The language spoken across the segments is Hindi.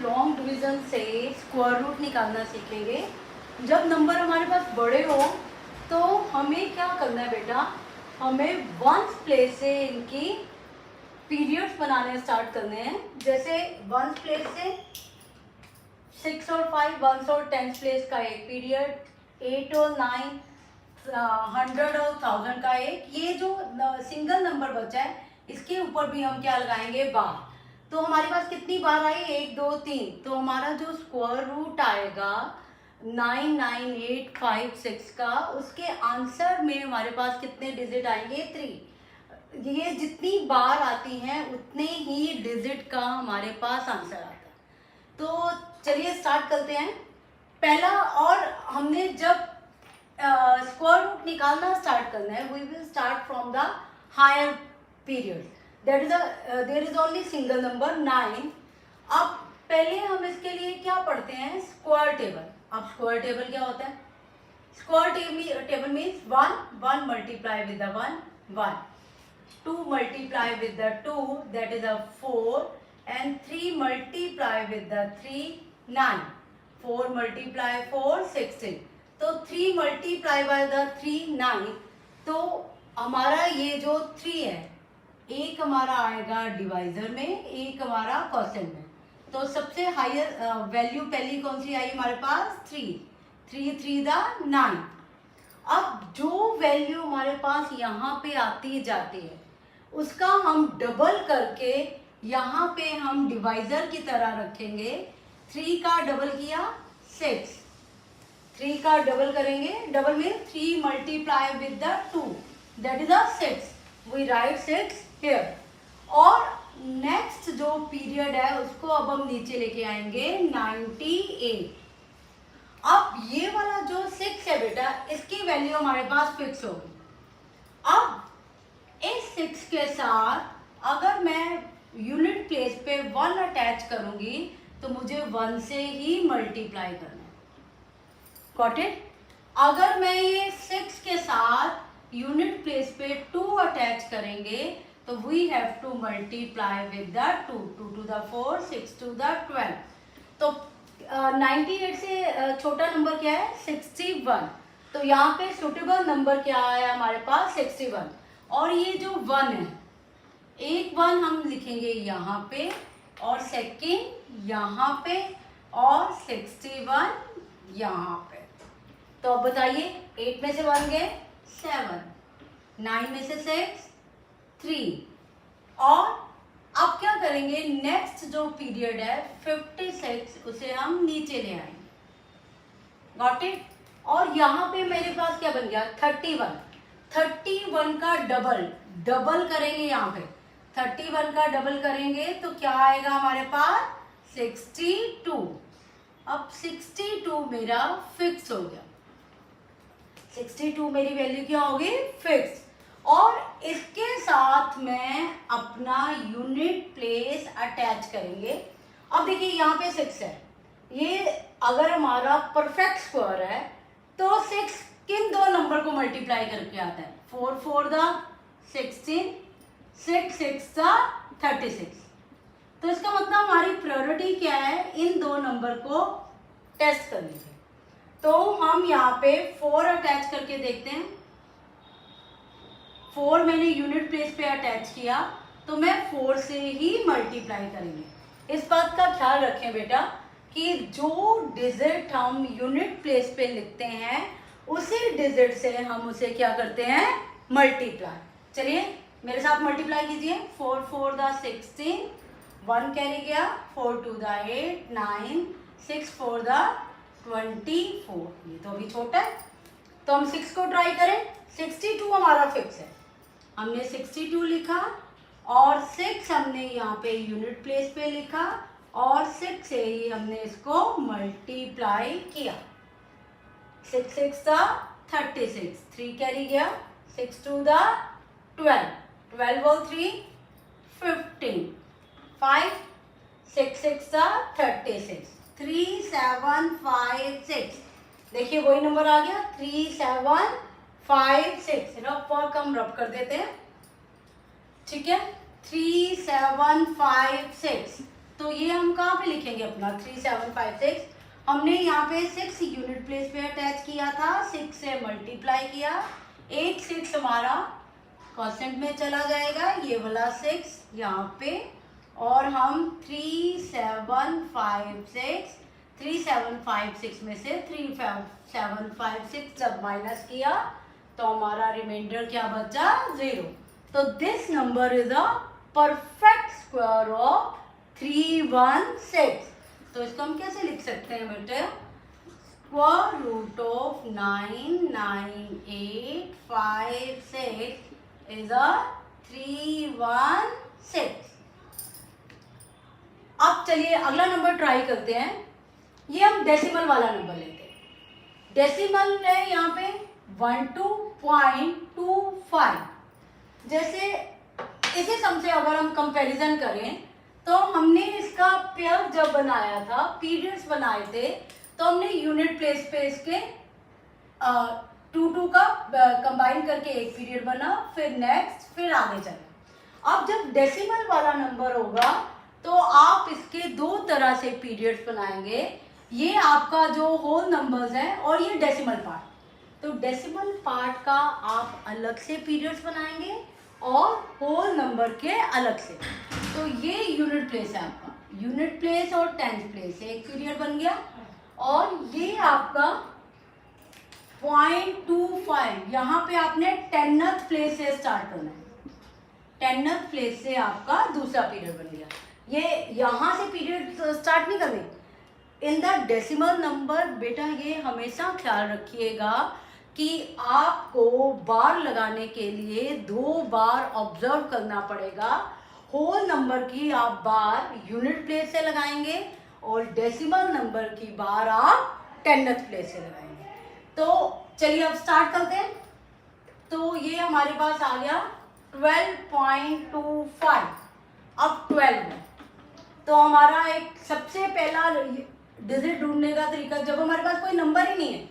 लॉन्ग डिवीजन से स्क्वायर रूट निकालना सीखेंगे। जब नंबर हमारे पास बड़े हो तो हमें क्या करना है बेटा, हमें वंस प्लेस से इनकी पीरियड्स बनाने स्टार्ट करने हैं। जैसे वंस प्लेस से 6 और 5 वंस और टेंस प्लेस का एक पीरियड, 8 और 9 100 और 1000 का एक। ये जो सिंगल नंबर बचा है इसके ऊपर भी हम क्या लगाएंगे, बार। तो हमारे पास कितनी बार आई, 1 2 3। तो हमारा जो स्क्वायर रूट आएगा 99856 का, उसके आंसर में हमारे पास कितने डिजिट आएंगे, 3। ये जितनी बार आती हैं उतने ही डिजिट का हमारे पास आंसर आता है। तो चलिए स्टार्ट करते हैं। पहला, और हमने जब स्क्वायर रूट निकालना स्टार्ट करना है, we will start from the higher period, that is there is only single number 9। अब पहले हम इसके लिए क्या पढ़ते हैं, स्क्वायर टेबल। अब स्क्वायर टेबल क्या होता है, square table means 1 multiply with the 1, 2 multiply with the 2 that is 4, and 3 multiply with the 3 9, 4 multiply 4 16। तो 3 multiply by the 3 9। तो हमारा ये जो 3 है, एक हमारा आएगा डिवाइजर में, एक हमारा क्वोशिएंट में। तो सबसे हायर वैल्यू पहली कौन सी आई हमारे पास, 3 3 द 9। अब जो वैल्यू हमारे पास यहाँ पे आती जाती है उसका हम डबल करके यहाँ पे हम डिवाइजर की तरह रखेंगे। 3 का डबल किया 6, 3 का डबल करेंगे, डबल में 3 multiply with the 2 that is 6, we write 6 here. और नेक्स्ट जो पीरियड है उसको अब हम नीचे लेके आएंगे 98। अब ये वाला जो 6 है बेटा, इसकी वैल्यू हमारे पास फिक्स होगी। अब इस 6 के साथ अगर मैं यूनिट प्लेस पे 1 अटैच करूंगी तो मुझे 1 से ही मल्टीप्लाई करना है, गॉट इट। अगर मैं ये 6 के साथ यूनिट प्लेस पे 2 अटैच करेंगे तो we have to multiply with the 2, 2 to the 4, 6 to the 12। तो 98 से छोटा नंबर क्या है, 61। तो यहाँ पे सुटेबल नंबर क्या है हमारे पास, 61। और ये जो 1 है, एक 1 हम लिखेंगे यहाँ पे और सेकेंड यहाँ पे और 61 यहाँ पे। तो अब बताइए, 8 में से 1 गए 7, 9 में से 6 3। और अब क्या करेंगे, नेक्स्ट जो पीरियड है 56, उसे हम नीचे ले आएंगे, गॉट इट। और यहाँ पे मेरे पास क्या बन गया, 31 का डबल करेंगे। यहाँ पे 31 का डबल करेंगे तो क्या आएगा हमारे पास, 62। अब 62 मेरा फिक्स हो गया, 62 मेरी वैल्यू क्या होगी, फिक्स। और इसके साथ मैं अपना यूनिट प्लेस अटैच करेंगे। अब देखिए यहाँ पे 6 है, ये अगर हमारा परफेक्ट स्क्वायर है तो 6 किन दो नंबर को मल्टीप्लाई करके आता है, 4 4 द 16, 6 6 द 36। तो इसका मतलब हमारी प्रायोरिटी क्या है, इन दो नंबर को टेस्ट करने की। तो हम यहाँ पे 4 अटैच करके देखते हैं। 4 मैंने यूनिट प्लेस पे अटैच किया तो मैं 4 से ही मल्टीप्लाई करेंगे। इस बात का ख्याल रखें बेटा कि जो डिजिट हम यूनिट प्लेस पे लिखते हैं उसी डिजिट से हम उसे क्या करते हैं, मल्टीप्लाई। चलिए मेरे साथ मल्टीप्लाई कीजिए, 4 4 द 16, 1 कैरी गया, 4 2 द 8 9, 6 4 द 24। ये तो अभी छोटा है तो हम 6 को ट्राई करें। 62 हमारा फिक्स है, हमने 62 लिखा और 6 हमने यहाँ पे यूनिट प्लेस पे लिखा और 6 से ही हमने इसको मल्टीप्लाई किया। 6 6 द 36, 3 कैरी गया, 6 2 द 12, 12 और 3 15, 5 6 6 द 36, 3 7 5 6। देखिए वही नंबर आ गया, 3 7 5 6। रफ और कम रफ कर देते हैं, ठीक है। 3 7 5 6 तो ये हम कहाँ पे लिखेंगे अपना 3756, हमने यहाँ पे 6 यूनिट प्लेस पे अटैच किया था, 6 से मल्टीप्लाई किया, 8 6 हमारा कांस्टेंट में चला जाएगा, ये वाला 6 यहाँ पे, और हम 3756 में से 3756 जब माइनस किया तो हमारा रिमाइंडर क्या बचा, 0। तो this number is a perfect square of 316। तो इसको हम कैसे लिख सकते हैं बेटे, square root of 99856 is a 316। अब चलिए अगला नंबर ट्राई करते हैं। ये हम डेसिमल वाला नंबर लेते हैं। डेसिमल है यहाँ पे 12.25। जैसे इसी सम से अगर हम कंपैरिजन करें तो हमने इसका पेयर जब बनाया था, पीरियड्स बनाए थे, तो हमने यूनिट प्लेस पे इसके 2 का कंबाइन करके एक पीरियड बना, फिर नेक्स्ट, फिर आगे चले। अब जब डेसिमल वाला नंबर होगा तो आप इसके 2 तरह से पीरियड्स बनाएंगे। ये आपका जो होल नंबर्स है और ये डेसिमल पार्ट। तो डेसिमल पार्ट का आप अलग से पीरियड्स बनाएंगे और होल नंबर के अलग से। तो ये यूनिट प्लेस है आपका, यूनिट प्लेस और टेंथ प्लेस एक पीरियड बन गया। और ये आपका 0.25, यहाँ पे आपने 10th प्लेस से स्टार्ट करना है, 10th प्लेस से आपका दूसरा पीरियड बन गया। ये यहाँ से पीरियड स्टार्ट नहीं करने। इन द डेसिमल नंबर बेटा ये हमेशा ख्याल रखिएगा कि आपको बार लगाने के लिए 2 बार ऑब्जर्व करना पड़ेगा। होल नंबर की आप बार यूनिट प्लेस से लगाएंगे और डेसिमल नंबर की बार आप 10th प्लेस से लगाएंगे। तो चलिए अब स्टार्ट करते हैं। तो ये हमारे पास आ गया 12.25। अब 12 है तो हमारा एक सबसे पहला डिजिट ढूंढने का तरीका, जब हमारे पास कोई नंबर ही नहीं है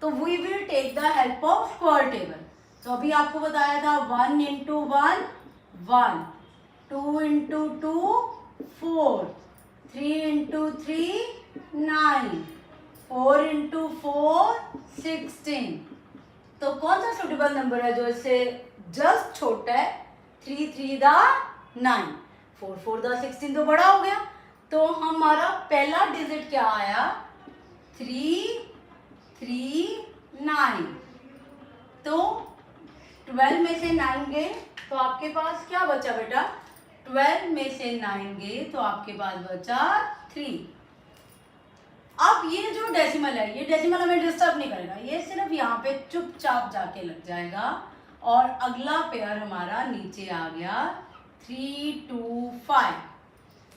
तो we will take the help of square table. तो अभी आपको बताया था 1 into 1 1, 2 into 2 4, 3 into 3 9, 4 into 4 16। तो कौन सा सुटेबल नंबर है जो इससे जस्ट छोटा है? 3 3 द 9, 4 4 द 16 तो बड़ा हो गया। तो हमारा पहला डिजिट क्या आया? 3 3 9। तो 12 में से 9 गए तो आपके पास क्या बचा बेटा? 12 में से 9 गए तो आपके पास बचा 3। अब ये जो डेसिमल है, ये डेसिमल हमें डिस्टर्ब नहीं करेगा, ये सिर्फ यहाँ पे चुपचाप जाके लग जाएगा। और अगला पेयर हमारा नीचे आ गया 3 2 5।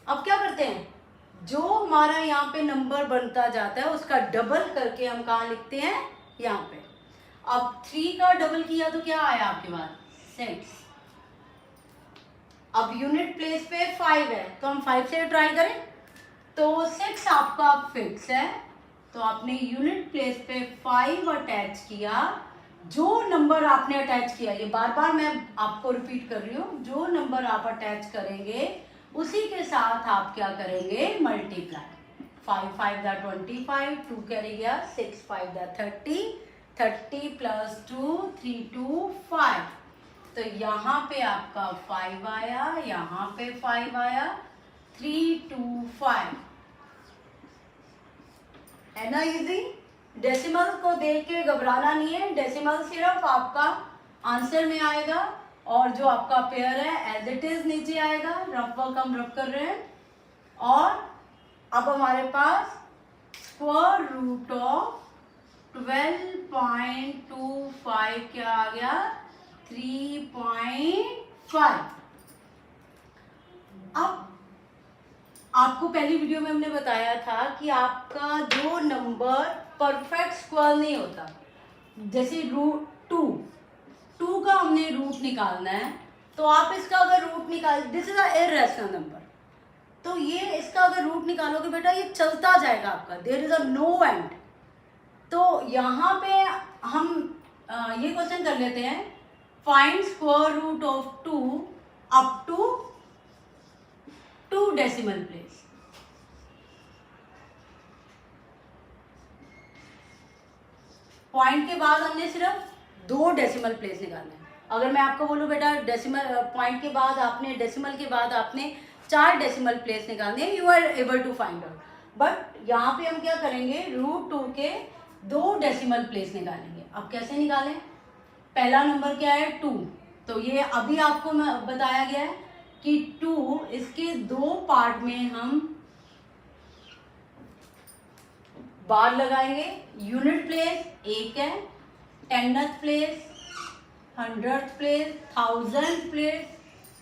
अब क्या करते हैं, जो हमारा यहाँ पे नंबर बनता जाता है उसका डबल करके हम कहाँ लिखते हैं? यहाँ पे। अब 3 का डबल किया तो क्या आया आपके पास? 6। अब यूनिट प्लेस पे 5 है तो हम 5 से ट्राई करें। तो 6 आपका फिक्स है तो आपने यूनिट प्लेस पे 5 अटैच किया। जो नंबर आपने अटैच किया, ये बार बार मैं आपको रिपीट कर रही हूँ, जो नंबर आप अटैच करेंगे उसी के साथ आप क्या करेंगे? मल्टीप्लाई। 5 5 द 25, 2 कैरी गया, 6 5 द 30, 30 प्लस 2 3 2 5। तो यहाँ पे आपका 5 आया, यहाँ पे 5 आया, 3 2 5। है ना इजी? डेसिमल को देख के घबराना नहीं है, डेसिमल सिर्फ आपका आंसर में आएगा और जो आपका पेयर है एज इट इज नीचे आएगा। रफ वर्क हम रफ कर रहे हैं। और अब हमारे पास स्क्वायर रूट ऑफ 12.25 क्या आ गया? 3.5। अब आपको पहली वीडियो में हमने बताया था कि आपका जो नंबर परफेक्ट स्क्वायर नहीं होता, जैसे रूट 2 का हमने रूट निकालना है तो आप इसका अगर रूट निकाल, this is a irrational number, तो ये इसका अगर रूट निकालोगे बेटा ये चलता जाएगा आपका, there is a no end. तो यहाँ पे हम ये क्वेश्चन कर लेते हैं, find square root of 2 up to 2 decimal place. Point के बाद हमने सिर्फ 2 डेसिमल प्लेस निकालने हैं। अगर मैं आपको बोलूँ बेटा डेसिमल पॉइंट के बाद आपने डेसिमल के बाद आपने 4 डेसिमल प्लेस निकालने हैं, you are able to find out. But यहाँ पे हम क्या करेंगे, √2 के 2 डेसिमल प्लेस निकालेंगे। अब कैसे निकालें? पहला नंबर क्या है 2, तो ये अभी आपको बताया गया है कि 2 इसके 2 पार्ट में हम बार लगाएंगे। यूनिट प्लेस 1 है, 10th place, 100th place, 1000th place,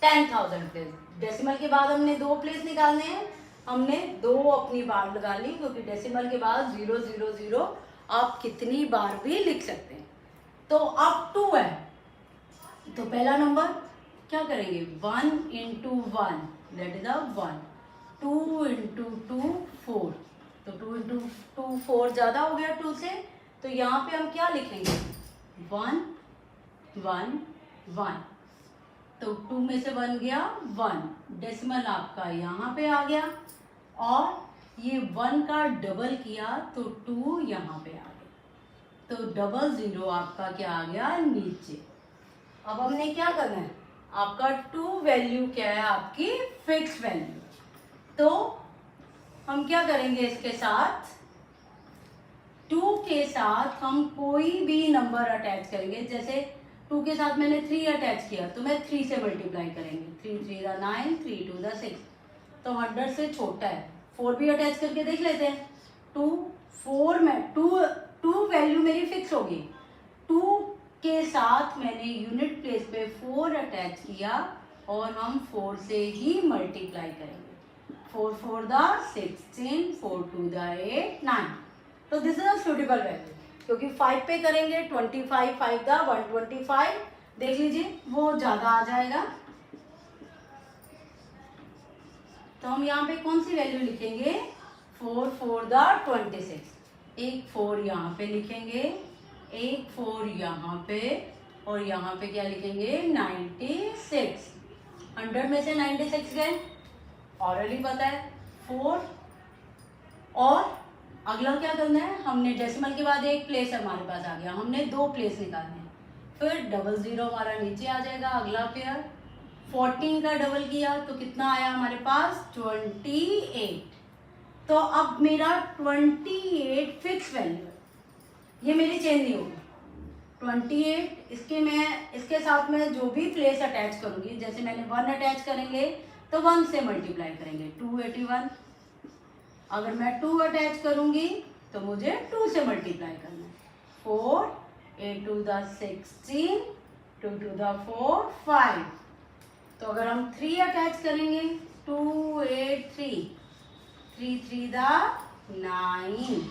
10,000 place. Decimal के बाद हमने 2 प्लेस निकालने हैं, हमने 2 अपनी बार लगा ली, क्योंकि डेसिमल के बाद 0 0 0 आप कितनी बार भी लिख सकते हैं। तो अब 2 है, तो पहला नंबर क्या करेंगे, 1 × 1 दैट इज 1, 2 × 2 4, तो 2 × 2 4 ज्यादा हो गया 2 से, तो यहाँ पे हम क्या लिखेंगे 1 1 1, तो 2 में से 1 गया 1, डेसिमल आपका यहाँ पे आ गया, और ये 1 का डबल किया तो 2 यहाँ पे आ गया, तो 00 आपका क्या आ गया नीचे। अब हमने क्या करना है, आपका 2 वैल्यू क्या है, आपकी फिक्स वैल्यू, तो हम क्या करेंगे इसके साथ, 2 के साथ हम कोई भी नंबर अटैच करेंगे। जैसे 2 के साथ मैंने 3 अटैच किया, तो मैं 3 से मल्टीप्लाई करेंगे, 3 3 9, 3 2 6, तो 100 से छोटा है। 4 भी अटैच करके देख लेते हैं, 2 4 में 2 वैल्यू मेरी फिक्स होगी, 2 के साथ मैंने यूनिट प्लेस पे 4 अटैच किया, और हम 4 से ही मल्टीप्लाई करेंगे। 4 4 16, 4 2 8 9, तो this is a suitable value, क्योंकि 5 पे करेंगे 25 5 125, देख लीजिए वो ज्यादा आ जाएगा। तो हम यहाँ पे कौन सी वैल्यू लिखेंगे, 4 4 26, एक 4 यहाँ पे लिखेंगे, एक 4 यहाँ पे, और यहाँ पे क्या लिखेंगे 96। 100 में से 96 गए, ऑलरेडी पता है 4, और अगला क्या करना है, हमने डेसिमल के बाद एक प्लेस हमारे पास आ गया, हमने 2 प्लेस निकालने हैं, फिर 00 हमारा नीचे आ जाएगा। अगला पेयर 14 का डबल किया तो कितना आया हमारे पास 28, तो अब मेरा 28 फिक्स वैल्यू है, ये मेरी चेंज नहीं होगी। 28 इसके साथ में जो भी प्लेस अटैच करूंगी, जैसे मैंने 1 अटैच करेंगे तो 1 से मल्टीप्लाई करेंगे 281, अगर मैं 2 अटैच करूंगी तो मुझे 2 से मल्टीप्लाई करना है, 4 8 2 16, 2 2 4 5, तो अगर हम 3 अटैच करेंगे 2 8 3, 3 3 9,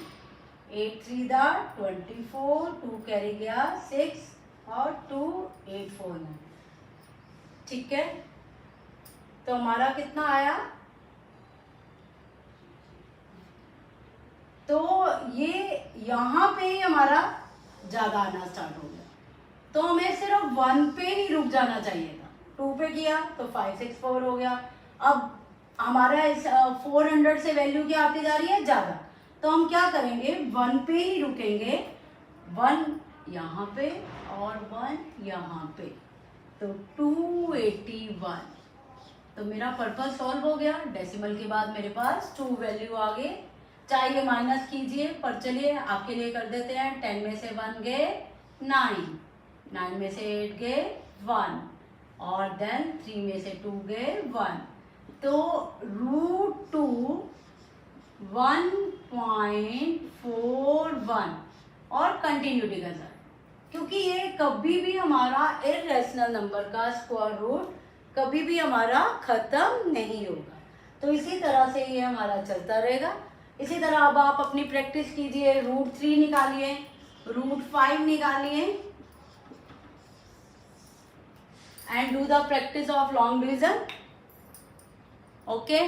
8 3 24, 2 कैरी गया 6, और 2 8 4 9, ठीक है। तो हमारा कितना आया, तो ये यहाँ पे ही हमारा ज्यादा आना स्टार्ट हो गया, तो हमें सिर्फ 1 पे ही रुक जाना चाहिए था। 2 पे किया तो 564 हो गया। अब हमारा इस 400 से वैल्यू क्या आती जा रही है ज्यादा, तो हम क्या करेंगे 1 पे ही रुकेंगे, 1 यहाँ पे और 1 यहाँ पे, तो 281, तो मेरा पर्पस सॉल्व हो गया। डेसिमल के बाद मेरे पास 2 वैल्यू आ गए, चाहिए माइनस कीजिए, पर चलिए आपके लिए कर देते हैं। 10 में से 1 गए 9, 9 में से 8 गए 1, और देन 3 में से 2 गए 1, तो √2 1.41, और कंटिन्यूटी का साथ, क्योंकि ये कभी भी हमारा इरेशनल नंबर का स्क्वायर रूट कभी भी हमारा खत्म नहीं होगा, तो इसी तरह से ये हमारा चलता रहेगा। इसी तरह अब आप अपनी प्रैक्टिस कीजिए, √3 निकालिए, √5 निकालिए, and do the practice of long division. Okay.